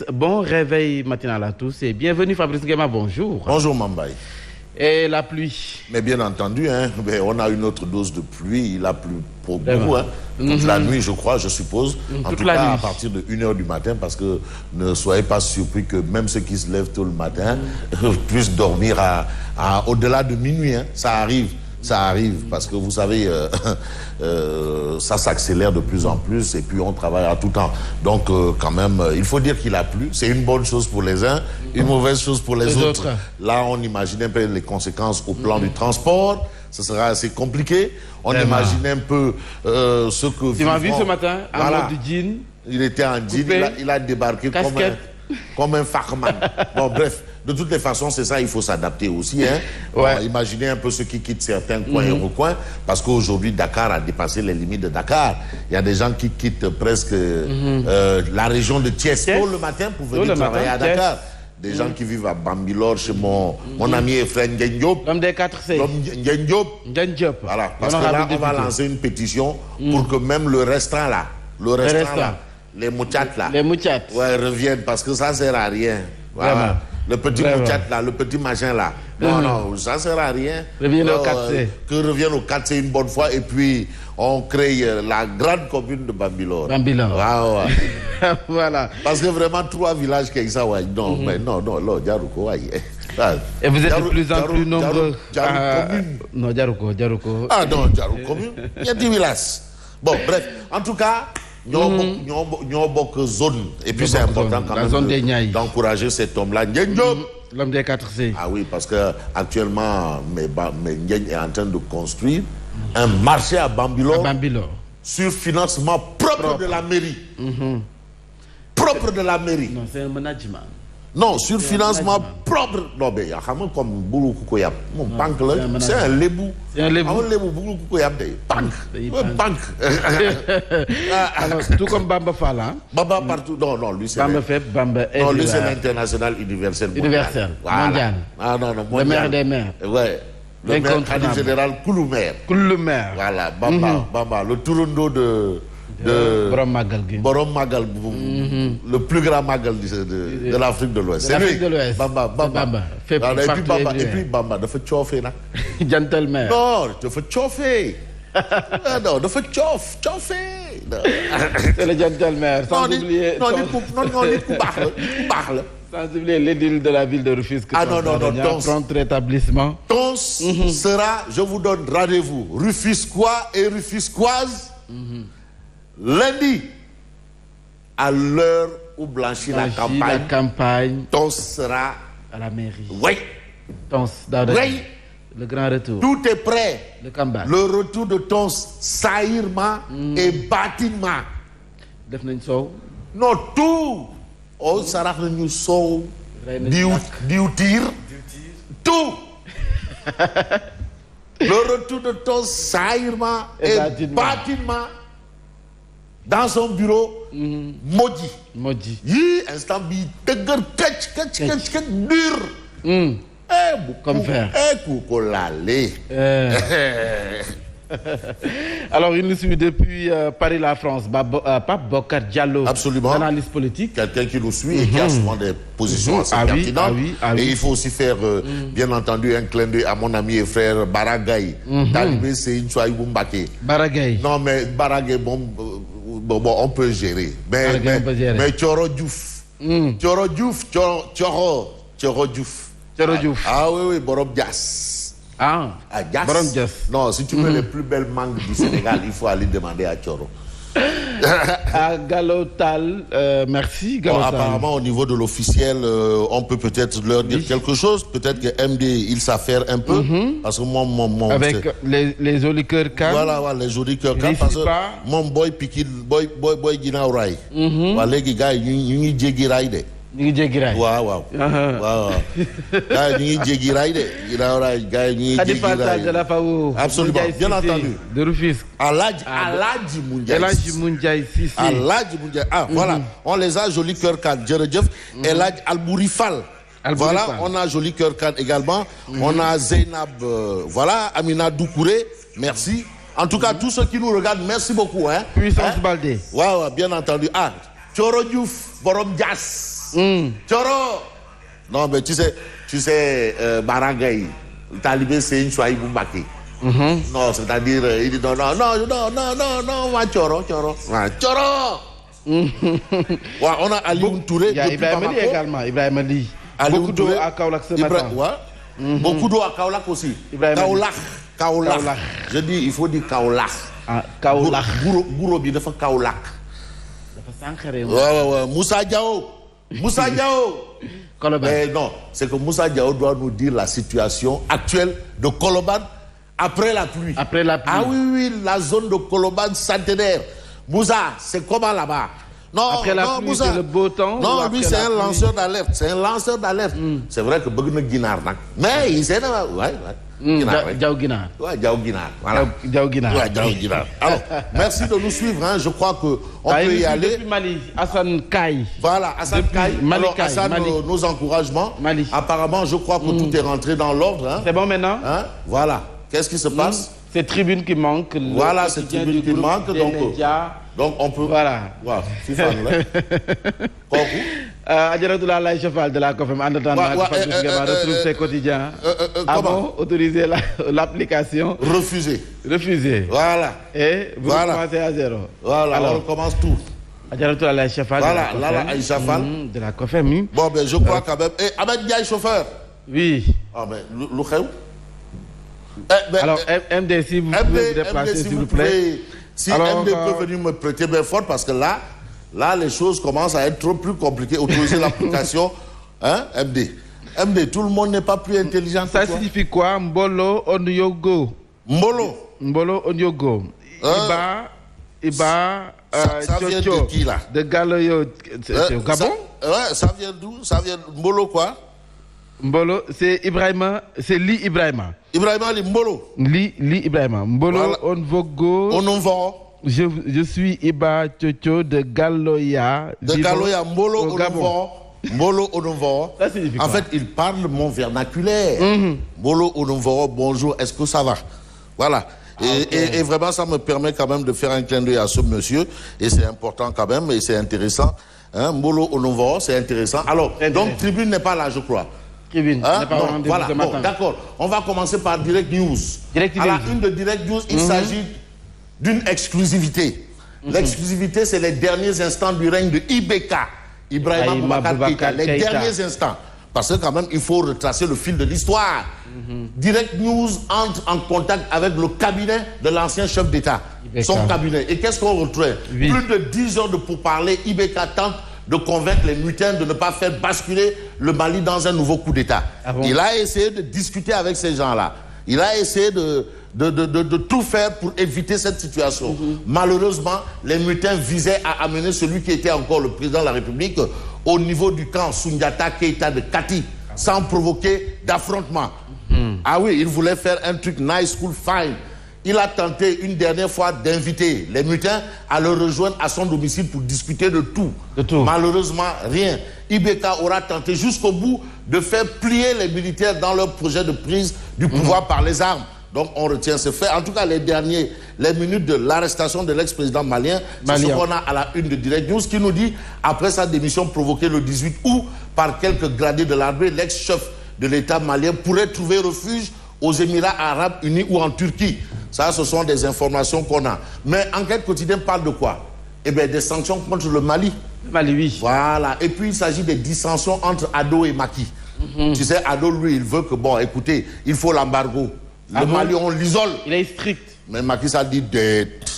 yes, bon réveil matinal à tous et bienvenue Fabrice Nguema, bonjour. Bonjour Mambaye. Et la pluie. Mais bien entendu, on a une autre dose de pluie, il a plu pour beaucoup, toute la nuit je crois, je suppose, en tout cas à partir de 1h du matin, parce que ne soyez pas surpris que même ceux qui se lèvent tôt le matin puissent dormir au-delà de minuit, ça arrive. Ça arrive parce que vous savez, ça s'accélère de plus en plus et puis on travaille à tout temps. Donc quand même, il faut dire qu'il a plu. C'est une bonne chose pour les uns, une mauvaise chose pour les autres. Là, on imagine un peu les conséquences au plan du transport. Ce sera assez compliqué. On imagine un peu ce que... Tu m'as vu ce matin, en mode jean. Il était en jean, il a débarqué comme un Fachman. Bon, bref. De toutes les façons, c'est ça, il faut s'adapter aussi. Imaginez un peu ceux qui quittent certains coins et recoins, parce qu'aujourd'hui, Dakar a dépassé les limites de Dakar. Il y a des gens qui quittent presque la région de Thiès tôt le matin pour venir travailler à Dakar. Des gens qui vivent à Bambilor, chez mon ami et frère Ndiaye Diop. L'homme des 4C. Ndiaye Diop. Voilà, parce que là, on va lancer une pétition pour que même le restaurant là, les mouchates là, reviennent, parce que ça sert à rien. Voilà. Le petit mouchat là, le petit machin là. Non, ça ne sert à rien. Reviennent au 4C. Que reviennent au 4C une bonne fois et puis on crée la grande commune de Bambilor. Voilà. Parce que vraiment, 3 villages qui ça, non, mais non, Djarouko, et vous êtes de plus en plus nombreux. Non, Djarouko. Ah non, Djarouko commune. Il y a 10 villages. Bon, bref, en tout cas, nous beaucoup zone. Et puis c'est important quand même d'encourager cet homme-là. L'homme des 4C. Ah oui, parce que actuellement, Ndiaye est en train de construire un marché à Bambilor. Sur financement propre de la mairie. Propre de la mairie. Non, c'est un management. Non, sur financement propre. Non, mais il y a comme Boulou Koukoyap. Mon banque là, c'est un lébou. C'est un lébou. Un lébou Boulou Koukoyap. Banque. Alors, tout comme Bamba Fala. Bamba partout. Non, lui c'est. Bamba fait, Bamba est. Non, lui c'est l'international universel. Universel. Mondial. Ah non, mondial. Le maire des maires. Ouais. Le maire Khadif général Kouloumer. Voilà, Bamba. Le Tourundo de Borom Magal, le plus grand Magal de l'Afrique de l'Ouest. C'est lui. Bamba. Et puis Bamba, de faire chauffer là. Gentleman. Non, de faire chauffer. Non, de faire chauffer. C'est le gentleman. Sans oublier. Non, sans oublier l'édile de la ville de Rufisque. Ah non, prompt rétablissement. Tons sera, je vous donne rendez-vous, Rufisquois et Rufisquoises. Lundi, à l'heure où blanchit la campagne, Tons sera à la mairie. Oui. Tons, oui. Le grand retour. Tout est prêt. Le retour de Tons, saillirement et bâtiment. Non, tout. On sera venu sauve, dioutir, tout. Le retour de Tons, saillirement et bâtiment. Dans son bureau, maudit. Instant bi, dur. Comme faire. Alors, il nous suit depuis Paris, la France. Pape Bokar Diallo, absolument. Analyste politique. Quelqu'un qui nous suit et qui a souvent des positions assez pertinentes. Et il faut aussi faire, bien entendu, un clin d'œil à mon ami et frère Baragay. Talibé, c'est une soirée Boumbake. Baragay. Non, mais Baragay, bon, on peut gérer. Mais Thioro Diouf. Thioro Diouf. Ah oui, Borom Dias. Borom Dias. Non, si tu veux les plus belles mangues du Sénégal, il faut aller demander à Thioro. À Galotal, merci Galotal. Apparemment au niveau de l'officiel, on peut peut-être leur dire quelque chose. Peut-être que MD il s'affaire un peu parce que mon avec les jolis cœurs calmes. Voilà, les jolis cœurs calmes parce que mon boy Pikil boy Ginaaw Rail. Voilà les gars ñu jéggi raay de. ñu ngi jéggi raay. waaw. gars yi ñu ngi jéggi raay de. Ginaaw raay gars yi ñu ngi jéggi raay. de la FAO. Absolument, bien entendu. De Rufisque. Aladji Moundiaye Cissé. Aladji Moundiaye. Ah, voilà. On les a joli cœur can. Jërëjëf. Eladji Albouri Fall. Voilà, on a joli cœur can également. On a Zeynab, voilà, Amina Doukouré. Merci. En tout cas, tous ceux qui nous regardent, merci beaucoup. Puissance Baldé. Ouais, bien entendu. Ah, Thioro Diouf, Borom Dias. Choro. Non, mais tu sais, Barangay, talibé, c'est une choix Mbaki. Non, c'est-à-dire, il dit non, ouais, Choro. Ouais, Choro. Ouais, on a Ali Touré. Il y a Ibrahim Ali également, Ibrahim Ali. Beaucoup d'eau à Kaolack ce matin. Beaucoup d'eau à Kaolack aussi. Kaolack. Je dis, il faut dire Kaolack. Kaolack. Gouro bi dafa Kaolack. Ouais. Moussa Diao. Mais non, c'est que Moussa Diao doit nous dire la situation actuelle de Colobane après la pluie. Ah oui, la zone de Colobane centenaire. Moussa, c'est comment là-bas? Non, après la pluie, Moussa, c'est le beau temps. Non, lui, c'est un lanceur d'alerte. C'est vrai que Bëgg Guinar, mais il sait pas. Ouais. Diao Guinar. Ouais, Diao Guinar. Voilà. Diao Guinar. Ouais, Diao Guinar. Alors, merci de nous suivre. Je crois qu'on peut y aller. Depuis Mali, Hassan Kaye. Voilà, Hassan Kaye. Alors, Hassan, nos encouragements. Mali. Apparemment, je crois que tout est rentré dans l'ordre. C'est bon maintenant? Voilà. Qu'est-ce qui se passe? C'est Tribune qui manque. Voilà, c'est Tribune qui manque. Donc on peut... Voilà. C'est ça, là. Adjaradoula Laye Chefal de la COFEM, en attendant que retrouve ses quotidiens. Avant, autoriser l'application. Refuser. Voilà. Et vous recommencez à zéro. Voilà, alors, on recommence tout. Adjaradoula Laye Chefal. Voilà, Laye Chefal. De la COFEM. Bon, ben je crois quand même... Ahmed Ndiaye, chauffeur. Oui. Ah, mais le kheu. Alors, MD, si vous pouvez vous déplacer, s'il vous plaît. Si MD peut venir me prêter bien fort, parce que là, les choses commencent à être trop plus compliquées. Autoriser l'application, MD, tout le monde n'est pas plus intelligent que toi. Ça signifie quoi? Mbolo Onyogo. Mbolo Onyogo. Iba, ça vient de qui, là? De Galoyo. C'est au Gabon? Ouais, ça vient d'où? Ça vient de Mbolo quoi? Mbolo, c'est Ibrahima, c'est Li Ibrahima. Ibrahima Li Mbolo. Li Ibrahima. Mbolo voilà. Onvogo. Je suis Iba Tchotcho de Galoya. De Galoya, Mbolo Onvogo. Mbolo Onvogo. En fait, il parle mon vernaculaire. Mbolo Onvogo, bonjour, est-ce que ça va? Voilà. Et vraiment, ça me permet quand même de faire un clin d'œil à ce monsieur. Et c'est important quand même, et c'est intéressant. Mbolo Onvogo, c'est intéressant. Alors, donc, Tribune n'est pas là, je crois. Kevin, voilà, bon, d'accord. On va commencer par Direct News. À la une de Direct News, il s'agit d'une exclusivité. L'exclusivité, c'est les derniers instants du règne de IBK, Ibrahima Boubacar Keïta. Les derniers instants. Parce que quand même, il faut retracer le fil de l'histoire. Direct News entre en contact avec le cabinet de l'ancien chef d'État. Son cabinet. Et qu'est-ce qu'on retrouve? Plus de 10 heures de pourparlers. IBK tente de convaincre les mutins de ne pas faire basculer le Mali dans un nouveau coup d'État. Il a essayé de discuter avec ces gens-là. Il a essayé de tout faire pour éviter cette situation. Malheureusement, les mutins visaient à amener celui qui était encore le président de la République au niveau du camp Soundiata Keïta de Kati, sans provoquer d'affrontement. Ah oui, il voulait faire un truc nice, cool, fine. Il a tenté une dernière fois d'inviter les mutins à le rejoindre à son domicile pour discuter de tout. Malheureusement, rien. IBK aura tenté jusqu'au bout de faire plier les militaires dans leur projet de prise du pouvoir par les armes. Donc on retient ce fait. En tout cas, les minutes de l'arrestation de l'ex-président malien, c'est ce qu'on a à la une de Direct News qui nous dit, après sa démission provoquée le 18 août par quelques gradés de l'armée, l'ex-chef de l'État malien pourrait trouver refuge aux Émirats Arabes Unis ou en Turquie. Ça, ce sont des informations qu'on a. Mais Enquête quotidienne parle de quoi? Eh bien, des sanctions contre le Mali. Mali, oui. Voilà. Et puis, il s'agit des dissensions entre Ado et Macky. Tu sais, Ado, lui, il veut que, bon, écoutez, il faut l'embargo. Le Mali, on l'isole. Il est strict. Mais Macky, ça dit dette.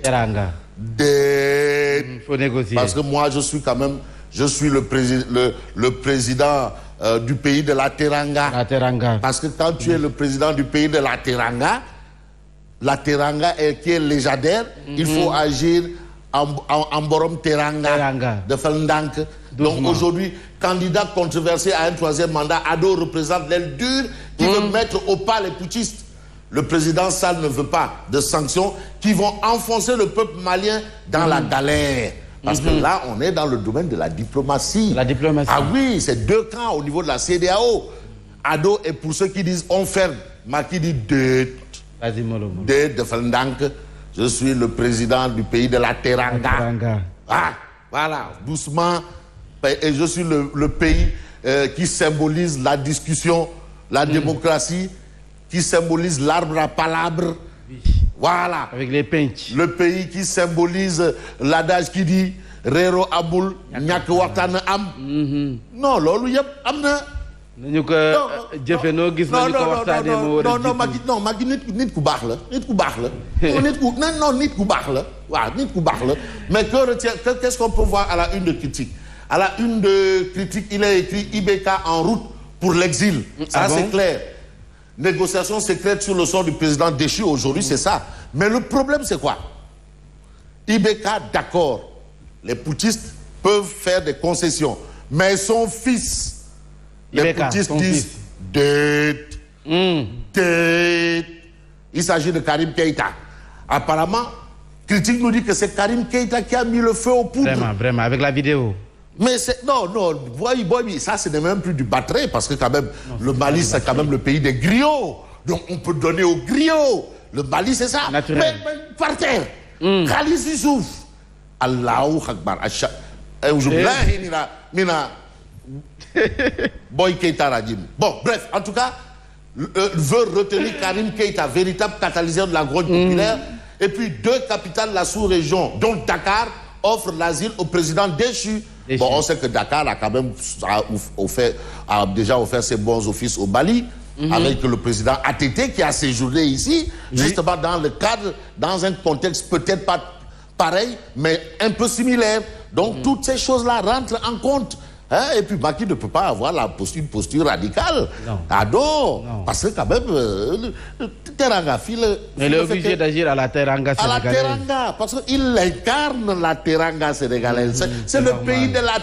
Teranga. Dette. Faut négocier. Parce que moi, je suis quand même, le président du pays de la Teranga. La Teranga. Parce que quand tu es le président du pays de la Teranga qui est légendaire, il faut agir en Borom Teranga. De Felndank. Donc aujourd'hui, candidat controversé à un troisième mandat, Ado représente l'aile dure qui veut mettre au pas les putschistes. Le président Sall ne veut pas de sanctions qui vont enfoncer le peuple malien dans la galère. Parce que là, on est dans le domaine de la diplomatie. La diplomatie. Ah oui, c'est deux camps au niveau de la CEDEAO. Ado est pour ceux qui disent on ferme. Macky dit dette. Vas-y, Molo. Dette de Felndank. Je suis le président du pays de la Teranga. Ah, Voilà, doucement. Et je suis le pays qui symbolise la discussion, la démocratie, qui symbolise l'arbre à palabres. Oui. Voilà. Avec les pinches. Le pays qui symbolise l'adage qui dit Rero Aboul, Nyak Watana Am. Non, lolu yep amna. Nañu ko jëfe noo gis nañu ko waxtaane moo war a non Magui nit ku baax la nit ku baax la nit ku baax la waaw nit ku baax la mais qu'est-ce qu'on peut voir à la une de critique à la une de critique il est écrit IBK en route pour l'exil ça c'est clair négociation secrète sur le sort du président déchu aujourd'hui c'est ça mais le problème c'est quoi IBK d'accord les putschistes peuvent faire des concessions mais son fils les putschistes disent dette. Il s'agit de Karim Keïta. Apparemment, critique nous dit que c'est Karim Keïta qui a mis le feu aux poudres. Vraiment, avec la vidéo. Mais c'est non, ça ce n'est même plus du batterie parce que quand même le Mali c'est quand même le pays des griots. Donc on peut donner aux griots. Le Mali c'est ça. Naturel. Mais par terre. Khalis Youssouf. Allahu Akbar. Boy Keïta Radim. Bon, bref, en tout cas, veut retenir Karim Keïta, véritable catalyseur de la grogne populaire. Et puis 2 capitales de la sous-région, dont Dakar, offrent l'asile au président déchu. Bon, on sait que Dakar a quand même a déjà offert ses bons offices au Mali, avec le président ATT qui a séjourné ici, justement dans le cadre, dans un contexte peut-être pas pareil, mais un peu similaire. Donc toutes ces choses-là rentrent en compte. Et puis Macky ne peut pas avoir une posture radicale. Non. Ah non. Parce que quand même, Teranga file... Mais il est obligé d'agir à la Teranga sénégalaise. À la Teranga, parce qu'il incarne la Teranga sénégalaise. C'est le pays de la